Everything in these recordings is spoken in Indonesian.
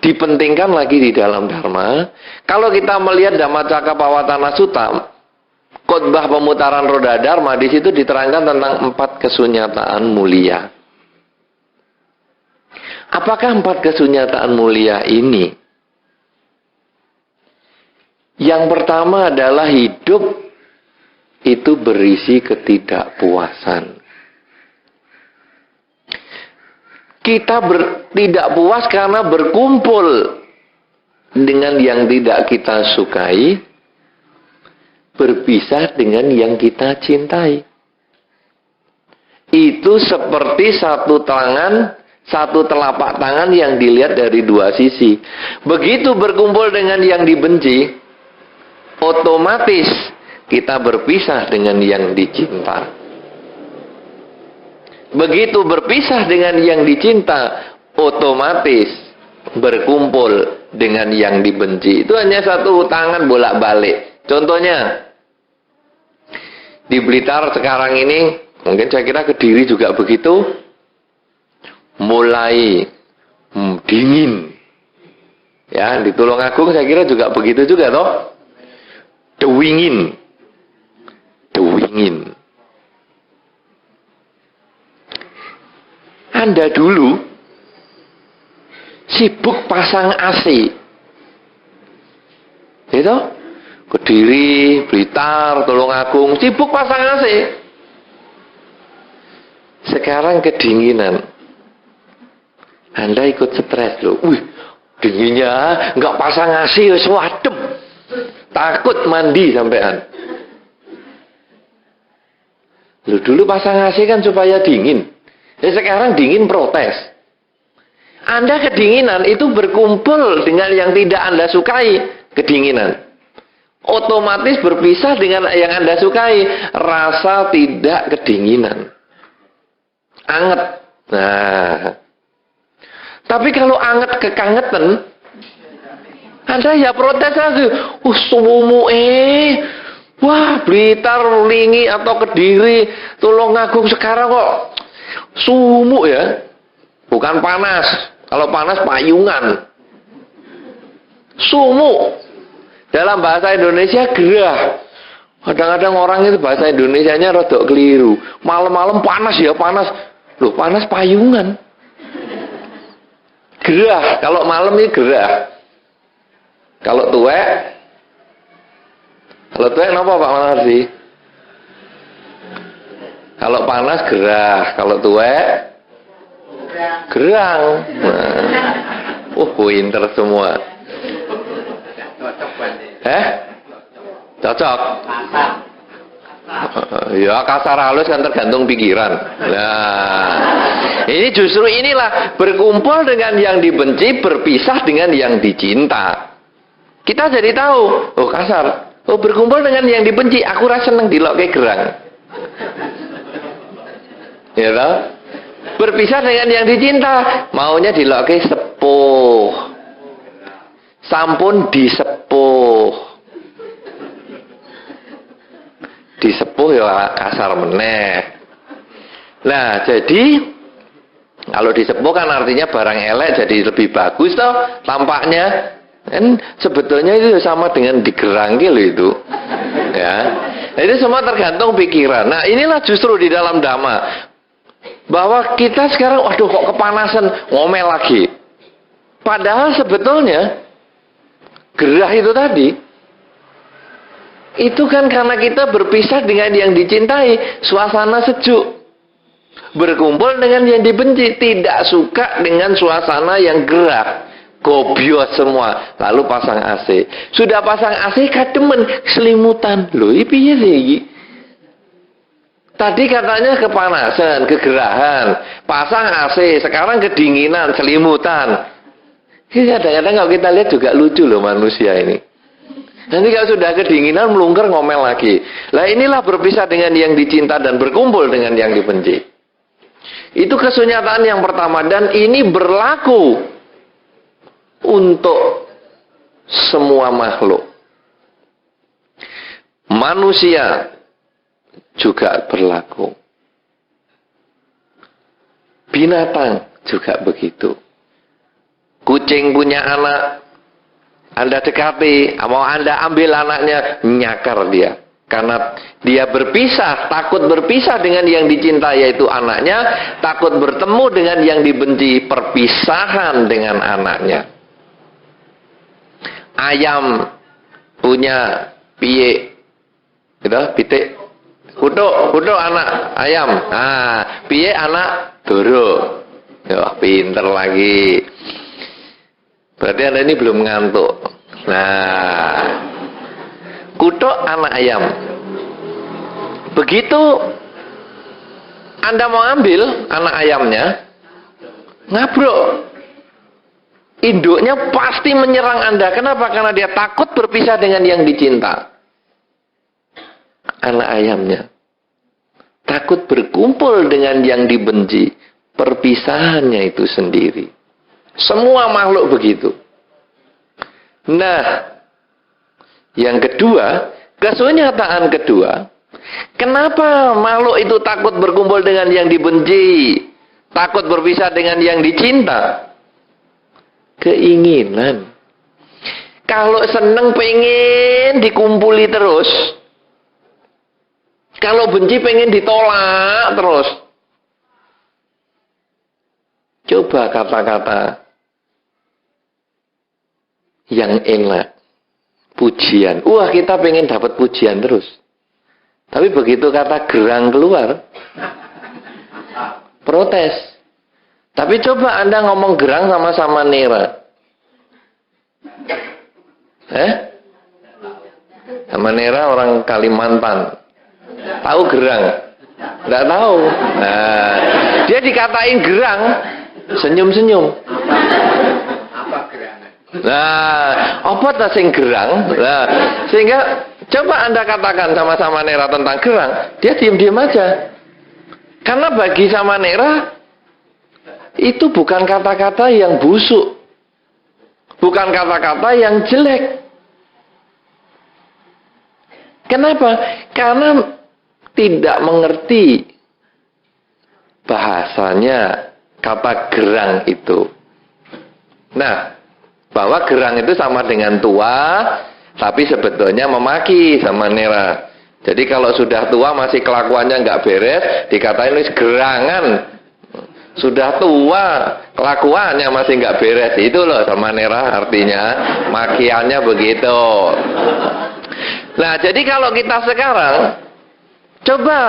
dipentingkan lagi di dalam Dharma. Kalau kita melihat Dhammacakkappavattana Sutta, khotbah pemutaran roda Dharma, di situ diterangkan tentang 4 kesunyataan mulia. Apakah 4 kesunyataan mulia ini? Yang pertama adalah hidup itu berisi ketidakpuasan. Kita tidak puas karena berkumpul dengan yang tidak kita sukai, berpisah dengan yang kita cintai. Itu seperti satu telapak tangan yang dilihat dari 2 sisi. Begitu berkumpul dengan yang dibenci, otomatis kita berpisah dengan yang dicinta. Begitu berpisah dengan yang dicinta, otomatis berkumpul dengan yang dibenci. Itu hanya satu tangan bolak-balik. Contohnya, di Blitar sekarang ini, mungkin saya kira Kediri juga begitu, mulai dingin. Ya, di Tulungagung saya kira juga begitu juga toh. Dewingin. Anda dulu sibuk pasang AC. Itu Kediri, Blitar, Tulungagung sibuk pasang AC. Sekarang kedinginan. Anda ikut stres loh. Wih, dinginnya nggak pasang AC wis wadem. Takut mandi sampean. Loh, dulu pasang AC kan supaya dingin. Sekarang dingin protes. Anda kedinginan itu berkumpul dengan yang tidak Anda sukai, kedinginan. Otomatis berpisah dengan yang Anda sukai, rasa tidak kedinginan. Anget. Nah. Tapi kalau anget kekangetan, Anda ya protes lagi. Sumu wah, Blitar, Lingi atau Kediri, Tulungagung sekarang kok sumuk ya, bukan panas. Kalau panas payungan. Sumuk. Dalam bahasa Indonesia gerah. Kadang-kadang orang itu bahasa Indonesianya rodok keliru. Malam-malam panas ya, panas. Loh, panas payungan. Gerah. Kalau malam ini gerah. Kalau tuwek kenapa Pak Manardi? Kalau panas gerah, kalau tuwek gerang. Nah. Pinter semua. Cocok. Ya, kasar halus kan tergantung pikiran. Nah, ini justru inilah berkumpul dengan yang dibenci, berpisah dengan yang dicinta. Kita jadi tahu, kasar. Berkumpul dengan yang dibenci, aku rasa seneng dilokke gerang. Ya toh? Berpisah dengan yang dicinta, maunya dilokke sepuh. Sampun disepuh. Disepuh ya kasar meneh. Nah, jadi kalau disepuh kan artinya barang elek jadi lebih bagus toh tampaknya. Kan sebetulnya itu sama dengan digerangi loh itu. Ya. Nah, itu semua tergantung pikiran. Nah, inilah justru di dalam Dhamma bahwa kita sekarang kok kepanasan, ngomel lagi. Padahal sebetulnya gerah itu tadi itu kan karena kita berpisah dengan yang dicintai, suasana sejuk. Berkumpul dengan yang dibenci, tidak suka dengan suasana yang gerah. Gobios semua, lalu pasang AC. Sudah pasang AC kademen selimutan. Loh, ini piye sih? Tadi katanya kepanasan, kegerahan, pasang AC, sekarang kedinginan, selimutan. Ini kadang-kadang kalau kita lihat juga lucu loh manusia ini. Nanti kalau sudah kedinginan melungker ngomel lagi. Lah inilah berpisah dengan yang dicinta dan berkumpul dengan yang dibenci. Itu kesunyataan yang pertama dan ini berlaku untuk semua makhluk. Manusia juga berlaku. Binatang juga begitu. Kucing punya anak, Anda dekati, mau Anda ambil anaknya, nyakar dia. Karena dia berpisah, takut berpisah dengan yang dicinta yaitu anaknya, takut bertemu dengan yang dibenci, perpisahan dengan anaknya. Ayam punya piye, gitu, pitik, kutuk anak ayam. Piye anak doro. Ya, pinter lagi. Berarti Anda ini belum ngantuk. Nah, kutuk anak ayam. Begitu Anda mau ambil anak ayamnya, ngabruk. Induknya pasti menyerang Anda. Kenapa? Karena dia takut berpisah dengan yang dicinta. Anak ayamnya. Takut berkumpul dengan yang dibenci. Perpisahannya itu sendiri. Semua makhluk begitu. Nah, yang kedua, kesunyataan kedua, kenapa makhluk itu takut berkumpul dengan yang dibenci, takut berpisah dengan yang dicinta? Keinginan. Kalau seneng pengen dikumpuli terus, kalau benci pengen ditolak terus. Coba kata-kata yang enak, pujian. Wah, kita pengen dapat pujian terus. Tapi begitu kata gerang keluar, protes. Tapi coba Anda ngomong gerang sama Nera. Sama Nera orang Kalimantan. Tahu gerang? Nggak tahu. Nah, dia dikatain gerang, senyum-senyum. Nah, apa tak sing gerang? Nah, sehingga coba Anda katakan sama Nera tentang gerang, dia diam-diam aja. Karena bagi sama Nera itu bukan kata-kata yang busuk, bukan kata-kata yang jelek. Kenapa? Karena tidak mengerti bahasanya kata gerang itu. Nah, bahwa gerang itu sama dengan tua, tapi sebetulnya memaki sama Nera. Jadi kalau sudah tua masih kelakuannya nggak beres, dikatain ini gerangan. Sudah tua, kelakuannya masih nggak beres. Itu loh sama Nera artinya, makiannya begitu. Nah, jadi kalau kita sekarang, coba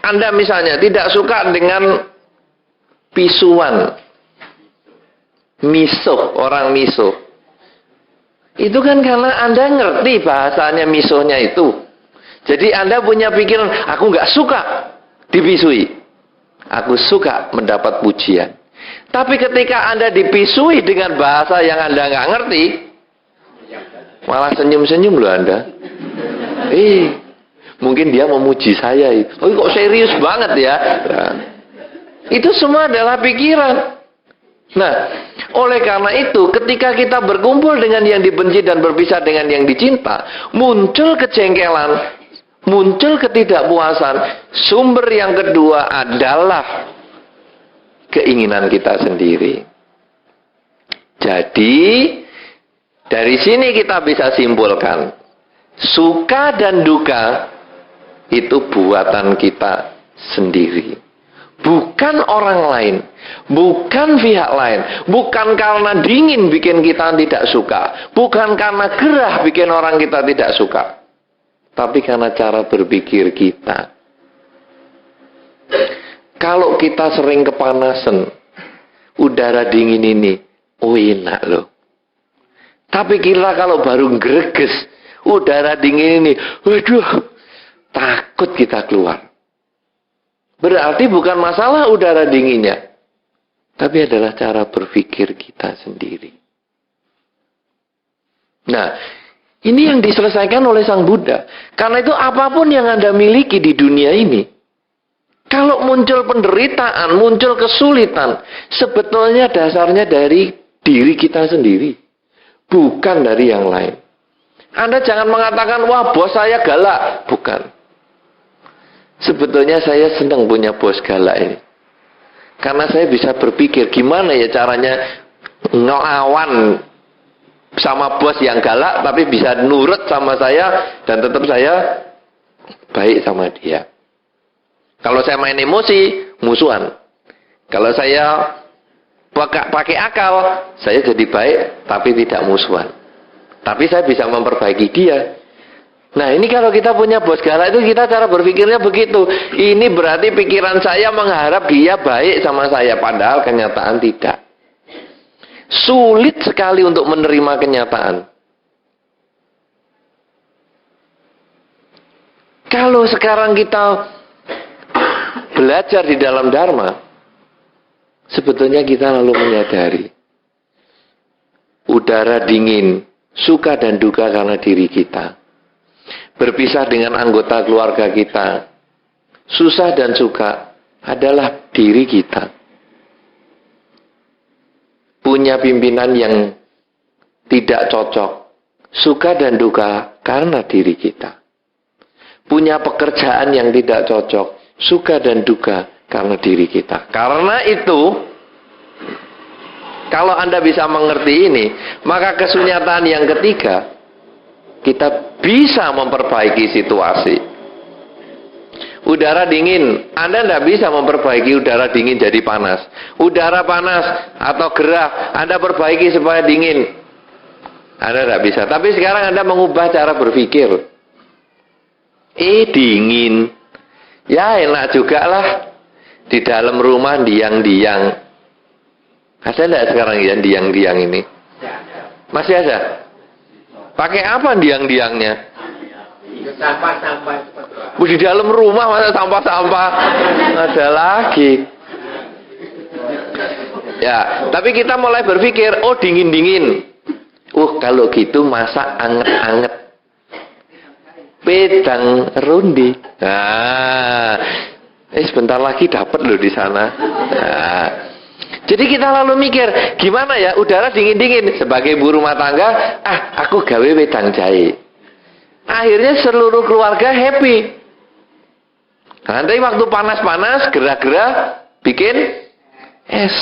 Anda misalnya tidak suka dengan pisuan. Misuh, orang misuh. Itu kan karena Anda ngerti bahasanya misuhnya itu. Jadi Anda punya pikiran, aku nggak suka dipisui. Aku suka mendapat pujian. Tapi ketika Anda dipisui dengan bahasa yang Anda nggak ngerti, malah senyum-senyum loh Anda. Mungkin dia memuji saya. Oh, kok serius banget ya? Nah, itu semua adalah pikiran. Nah, oleh karena itu, ketika kita berkumpul dengan yang dibenci dan berpisah dengan yang dicinta, muncul kejengkelan, muncul ketidakpuasan. Sumber yang kedua adalah keinginan kita sendiri. Jadi, dari sini kita bisa simpulkan, suka dan duka itu buatan kita sendiri. Bukan orang lain, bukan pihak lain, bukan karena dingin bikin kita tidak suka, bukan karena gerah bikin orang kita tidak suka, tapi karena cara berpikir kita. Kalau kita sering kepanasan, udara dingin ini, enak loh. Tapi kita kalau baru greges, udara dingin ini, waduh, takut kita keluar. Berarti bukan masalah udara dinginnya, tapi adalah cara berpikir kita sendiri. Nah, ini yang diselesaikan oleh Sang Buddha. Karena itu apapun yang Anda miliki di dunia ini, kalau muncul penderitaan, muncul kesulitan, sebetulnya dasarnya dari diri kita sendiri, bukan dari yang lain. Anda jangan mengatakan, wah bos saya galak. Bukan. Sebetulnya saya senang punya bos galak ini. Karena saya bisa berpikir gimana ya caranya ngelawan sama bos yang galak, tapi bisa nurut sama saya dan tetap saya baik sama dia. Kalau saya main emosi, musuhan. Kalau saya pakai akal, saya jadi baik tapi tidak musuhan. Tapi saya bisa memperbaiki dia. Nah, ini kalau kita punya bos galak itu kita cara berpikirnya begitu. Ini berarti pikiran saya mengharap dia baik sama saya, padahal kenyataan tidak. Sulit sekali untuk menerima kenyataan. Kalau sekarang kita belajar di dalam Dharma, sebetulnya kita lalu menyadari udara dingin, suka dan duka karena diri kita. Berpisah dengan anggota keluarga kita, susah dan suka adalah diri kita. Punya pimpinan yang tidak cocok, suka dan duka karena diri kita. Punya pekerjaan yang tidak cocok, suka dan duka karena diri kita. Karena itu, kalau Anda bisa mengerti ini, maka kesunyatan yang ketiga, kita bisa memperbaiki situasi. Udara dingin, Anda tidak bisa memperbaiki udara dingin jadi panas. Udara panas atau gerah, Anda perbaiki supaya dingin. Anda tidak bisa. Tapi sekarang Anda mengubah cara berpikir. Dingin. Ya enak juga lah. Di dalam rumah diang-diang. Ada tidak sekarang ya diang-diang ini? Masih ada? Pakai apa diang-diangnya? Sampah-sampah. Di dalam rumah masa sampah-sampah ada lagi. Ya, tapi kita mulai berpikir, oh dingin-dingin. Kalau gitu masak anget-anget. Pedang rundi. Nah, sebentar lagi dapat loh di sana. Nah, jadi kita lalu mikir, gimana ya udara dingin-dingin. Sebagai ibu rumah tangga, aku gawe wedang jahe. Akhirnya seluruh keluarga happy. Nanti waktu panas-panas, gerah-gerah, bikin es.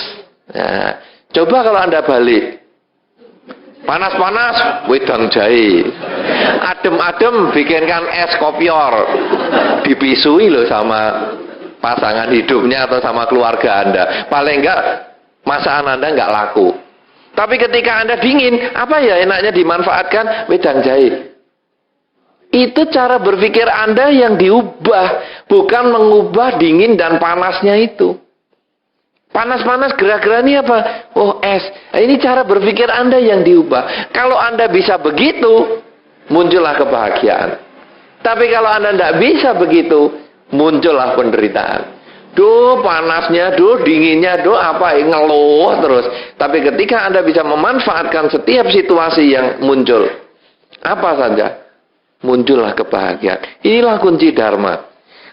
Nah, coba kalau Anda balik. Panas-panas, wedang jahe. Adem-adem, bikinkan es kopior. Dipisui loh sama pasangan hidupnya atau sama keluarga Anda. Paling enggak, masakan Anda enggak laku. Tapi ketika Anda dingin, apa ya enaknya dimanfaatkan? Wedang jahe. Itu cara berpikir Anda yang diubah, bukan mengubah dingin dan panasnya itu. Panas-panas gerah-gerah ini apa? Oh, es. Ini cara berpikir Anda yang diubah. Kalau Anda bisa begitu, muncullah kebahagiaan. Tapi kalau Anda tidak bisa begitu, muncullah penderitaan. Duh panasnya, duh dinginnya, duh apa, ngeluh terus. Tapi ketika Anda bisa memanfaatkan setiap situasi yang muncul, apa saja, muncullah kebahagiaan. Inilah kunci Dharma.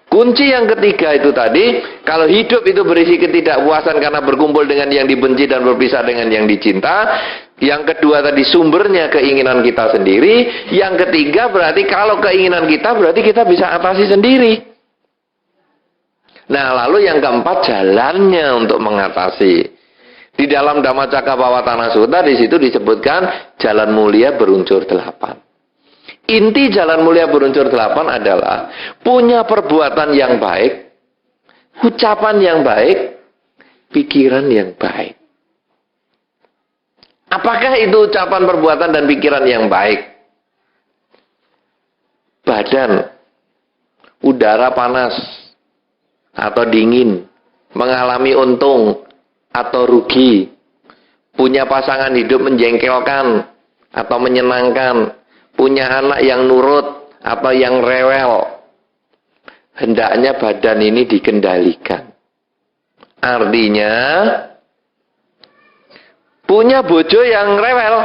Kunci yang ketiga itu tadi, kalau hidup itu berisi ketidakpuasan karena berkumpul dengan yang dibenci dan berpisah dengan yang dicinta. Yang kedua tadi sumbernya keinginan kita sendiri. Yang ketiga berarti kalau keinginan kita berarti kita bisa atasi sendiri. Nah lalu yang keempat jalannya untuk mengatasi. Di dalam Dhammacakkappavattana Sutta di situ disebutkan jalan mulia berunsur 8. Inti jalan mulia berunsur 8 adalah punya perbuatan yang baik, ucapan yang baik, pikiran yang baik. Apakah itu ucapan, perbuatan, dan pikiran yang baik? Badan, udara panas atau dingin, mengalami untung atau rugi, punya pasangan hidup menjengkelkan atau menyenangkan, punya anak yang nurut atau yang rewel. Hendaknya badan ini dikendalikan. Artinya, punya bojo yang rewel,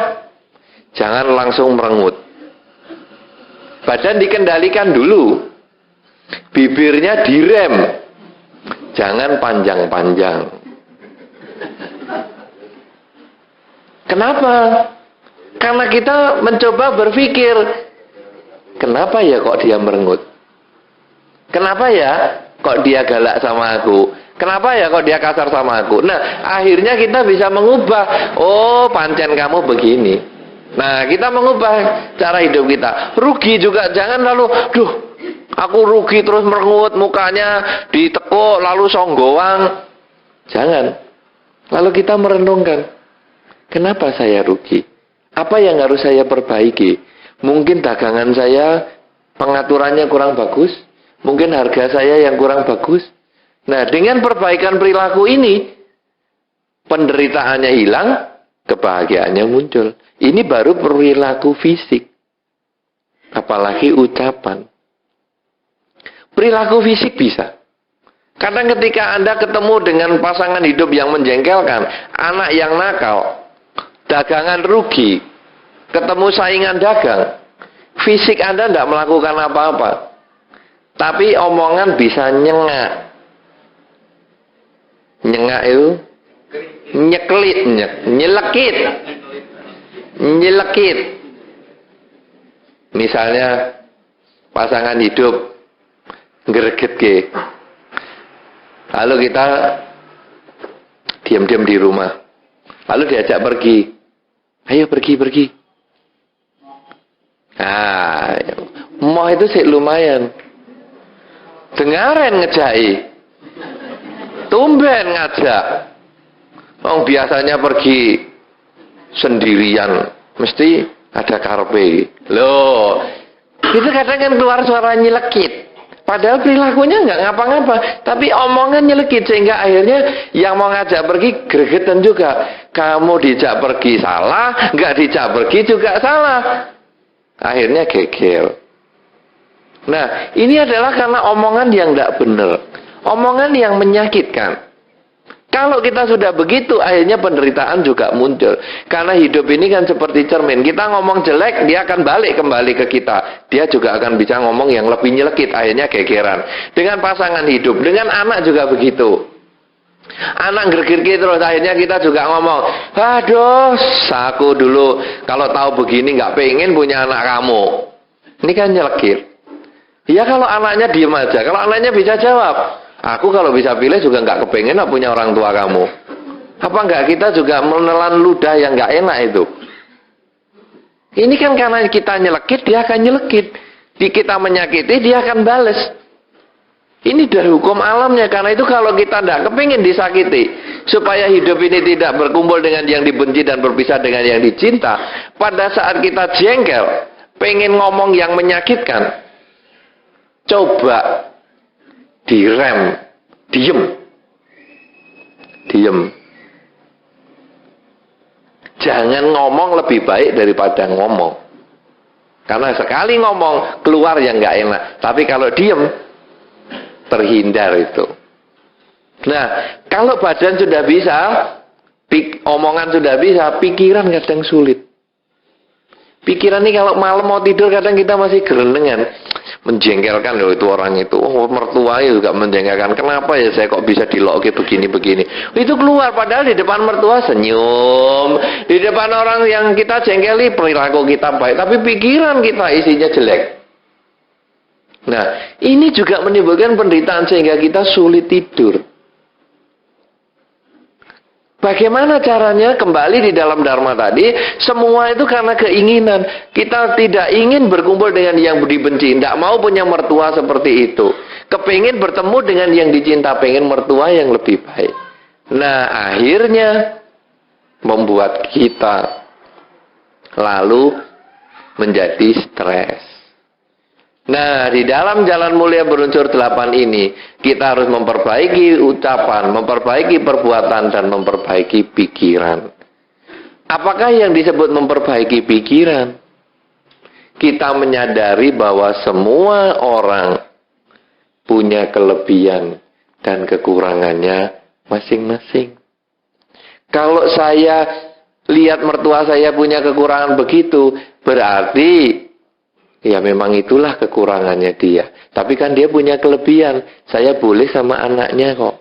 jangan langsung merengut. Badan dikendalikan dulu. Bibirnya direm, jangan panjang-panjang. Kenapa? Karena kita mencoba berpikir, kenapa ya kok dia merengut? Kenapa ya kok dia galak sama aku? Kenapa ya kok dia kasar sama aku? Nah, akhirnya kita bisa mengubah. Oh, pancen kamu begini. Nah, kita mengubah cara hidup kita. Rugi juga, jangan lalu, duh, aku rugi terus merengut, mukanya ditekuk, lalu songgoang. Jangan. Lalu kita merenungkan, kenapa saya rugi? Apa yang harus saya perbaiki? Mungkin dagangan saya pengaturannya kurang bagus. Mungkin harga saya yang kurang bagus. Nah, dengan perbaikan perilaku ini, penderitaannya hilang, kebahagiaannya muncul. Ini baru perilaku fisik. Apalagi ucapan. Perilaku fisik bisa. Karena ketika Anda ketemu dengan pasangan hidup yang menjengkelkan, anak yang nakal, dagangan rugi, ketemu saingan dagang, fisik Anda tidak melakukan apa-apa. Tapi omongan bisa nyengak. Nyengak itu nyeklit, nyelekit. Misalnya pasangan hidup greget ke. Lalu kita diam-diam di rumah. Lalu diajak pergi. Ayo pergi. Nah, mau itu sih lumayan. Dengaran ngejai. Tumben ngajak. Oh, biasanya pergi sendirian, mesti ada karpe. Loh, itu kadang kan keluar suara nyelekit. Padahal perilakunya nggak ngapa-ngapa, tapi omongan nyelekit sehingga akhirnya yang mau ngajak pergi gregetan juga. Kamu dijak pergi salah, nggak dijak pergi juga salah. Akhirnya geger. Nah, ini adalah karena omongan yang nggak benar. Omongan yang menyakitkan. Kalau kita sudah begitu, akhirnya penderitaan juga muncul. Karena hidup ini kan seperti cermin. Kita ngomong jelek, dia akan balik kembali ke kita. Dia juga akan bisa ngomong yang lebih nyelekit, akhirnya gegeran. Dengan pasangan hidup, dengan anak juga begitu. Anak gergir terus, akhirnya kita juga ngomong, aduh, aku dulu kalau tahu begini nggak pengen punya anak kamu. Ini kan nyelekit. Ya kalau anaknya diem aja, kalau anaknya bisa jawab, aku kalau bisa pilih juga nggak kepengen punya orang tua kamu. Apa enggak kita juga menelan ludah yang nggak enak itu? Ini kan karena kita nyelekit, dia akan nyelekit. Kita menyakiti, dia akan bales. Ini dari hukum alamnya. Karena itu kalau kita tidak kepengen disakiti, supaya hidup ini tidak berkumpul dengan yang dibenci dan berpisah dengan yang dicinta, pada saat kita jengkel, pengen ngomong yang menyakitkan, coba direm, diem. Jangan ngomong lebih baik daripada ngomong. Karena sekali ngomong keluar yang nggak enak. Tapi kalau diem terhindar itu. Nah, kalau badan sudah bisa, omongan sudah bisa, pikiran kadang sulit. Pikiran ini kalau malam mau tidur kadang kita masih gerendengan. Menjengkelkan loh itu orang itu. Oh, mertuanya juga menjengkelkan. Kenapa ya saya kok bisa diloki begini-begini. Itu keluar padahal di depan mertua senyum. Di depan orang yang kita jengkeli perilaku kita baik. Tapi pikiran kita isinya jelek. Nah, ini juga menimbulkan penderitaan sehingga kita sulit tidur. Bagaimana caranya kembali di dalam Dharma tadi? Semua itu karena keinginan. Kita tidak ingin berkumpul dengan yang dibenci. Tidak mau punya mertua seperti itu. Kepingin bertemu dengan yang dicinta. Pengen mertua yang lebih baik. Nah, akhirnya membuat kita lalu menjadi stres. Nah, di dalam jalan mulia berunsur 8 ini, kita harus memperbaiki ucapan, memperbaiki perbuatan, dan memperbaiki pikiran. Apakah yang disebut memperbaiki pikiran? Kita menyadari bahwa semua orang punya kelebihan dan kekurangannya masing-masing. Kalau saya lihat mertua saya punya kekurangan begitu, berarti ya memang itulah kekurangannya dia. Tapi kan dia punya kelebihan. Saya boleh sama anaknya kok.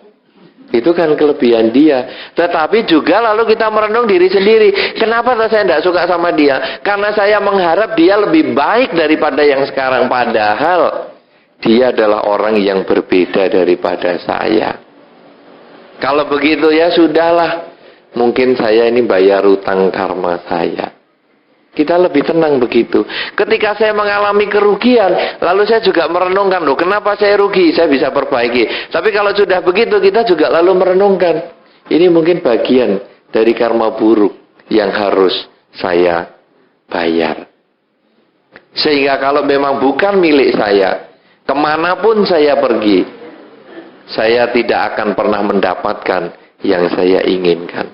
Itu kan kelebihan dia. Tetapi juga lalu kita merenung diri sendiri. Kenapa saya tidak suka sama dia? Karena saya mengharap dia lebih baik daripada yang sekarang. Padahal dia adalah orang yang berbeda daripada saya. Kalau begitu ya sudahlah. Mungkin saya ini bayar utang karma saya. Kita lebih tenang begitu. Ketika saya mengalami kerugian, lalu saya juga merenungkan, loh kenapa saya rugi? Saya bisa perbaiki. Tapi kalau sudah begitu, kita juga lalu merenungkan. Ini mungkin bagian dari karma buruk yang harus saya bayar. Sehingga kalau memang bukan milik saya, kemanapun saya pergi, saya tidak akan pernah mendapatkan yang saya inginkan.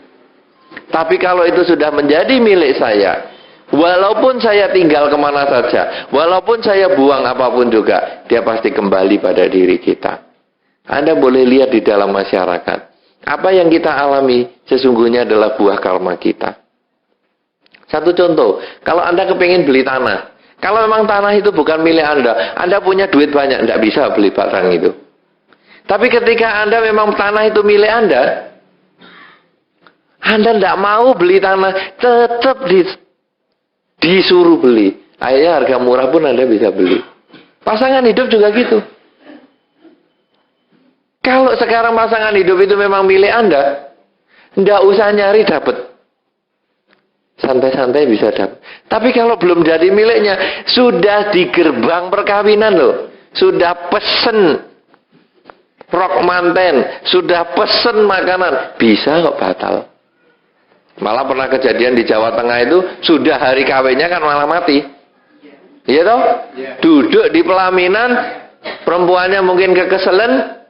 Tapi kalau itu sudah menjadi milik saya, walaupun saya tinggal kemana saja, walaupun saya buang apapun juga, dia pasti kembali pada diri kita. Anda boleh lihat di dalam masyarakat, apa yang kita alami sesungguhnya adalah buah karma kita. Satu contoh, kalau Anda kepingin beli tanah, kalau memang tanah itu bukan milik Anda punya duit banyak, tidak bisa beli barang itu. Tapi ketika Anda memang tanah itu milik Anda tidak mau beli tanah, tetap disuruh beli. Akhirnya harga murah pun Anda bisa beli. Pasangan hidup juga gitu. Kalau sekarang pasangan hidup itu memang milik Anda, tidak usah nyari dapat. Santai-santai bisa dapat. Tapi kalau belum jadi miliknya, sudah di gerbang perkawinan loh. Sudah pesen rok manten, sudah pesen makanan, bisa kok batal. Malah pernah kejadian di Jawa Tengah itu, sudah hari kawinnya kan malah mati. Iya toh? Duduk di pelaminan, perempuannya mungkin kekeselen,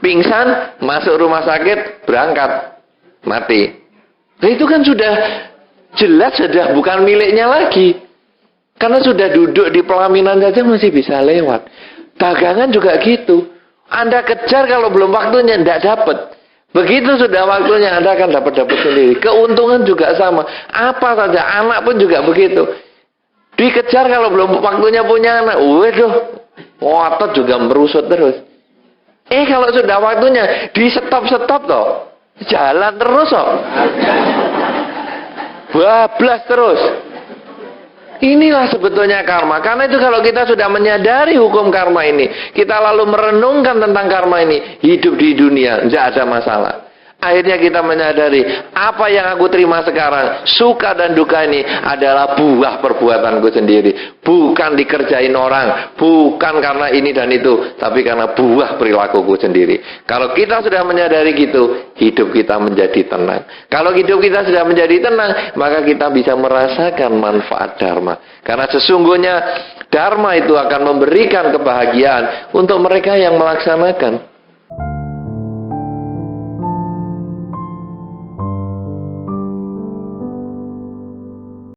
pingsan, masuk rumah sakit, berangkat, mati. Nah, itu kan sudah jelas sudah bukan miliknya lagi. Karena sudah duduk di pelaminan saja masih bisa lewat. Dagangan juga gitu. Anda kejar kalau belum waktunya tidak dapat. Begitu sudah waktunya Anda akan dapat sendiri. Keuntungan juga sama. Apa saja, anak pun juga begitu. Dikejar kalau belum waktunya punya anak. Waduh, otot juga merusut terus. Kalau sudah waktunya di stop toh. Jalan terus kok. Bablas terus. Inilah sebetulnya karma. Karena itu kalau kita sudah menyadari hukum karma ini, kita lalu merenungkan tentang karma ini, hidup di dunia tidak ada masalah. Akhirnya kita menyadari apa yang aku terima sekarang, suka dan duka ini adalah buah perbuatanku sendiri. Bukan dikerjain orang, bukan karena ini dan itu, tapi karena buah perilakuku sendiri. Kalau kita sudah menyadari gitu, hidup kita menjadi tenang. Kalau hidup kita sudah menjadi tenang, maka kita bisa merasakan manfaat dharma. Karena sesungguhnya dharma itu akan memberikan kebahagiaan untuk mereka yang melaksanakan.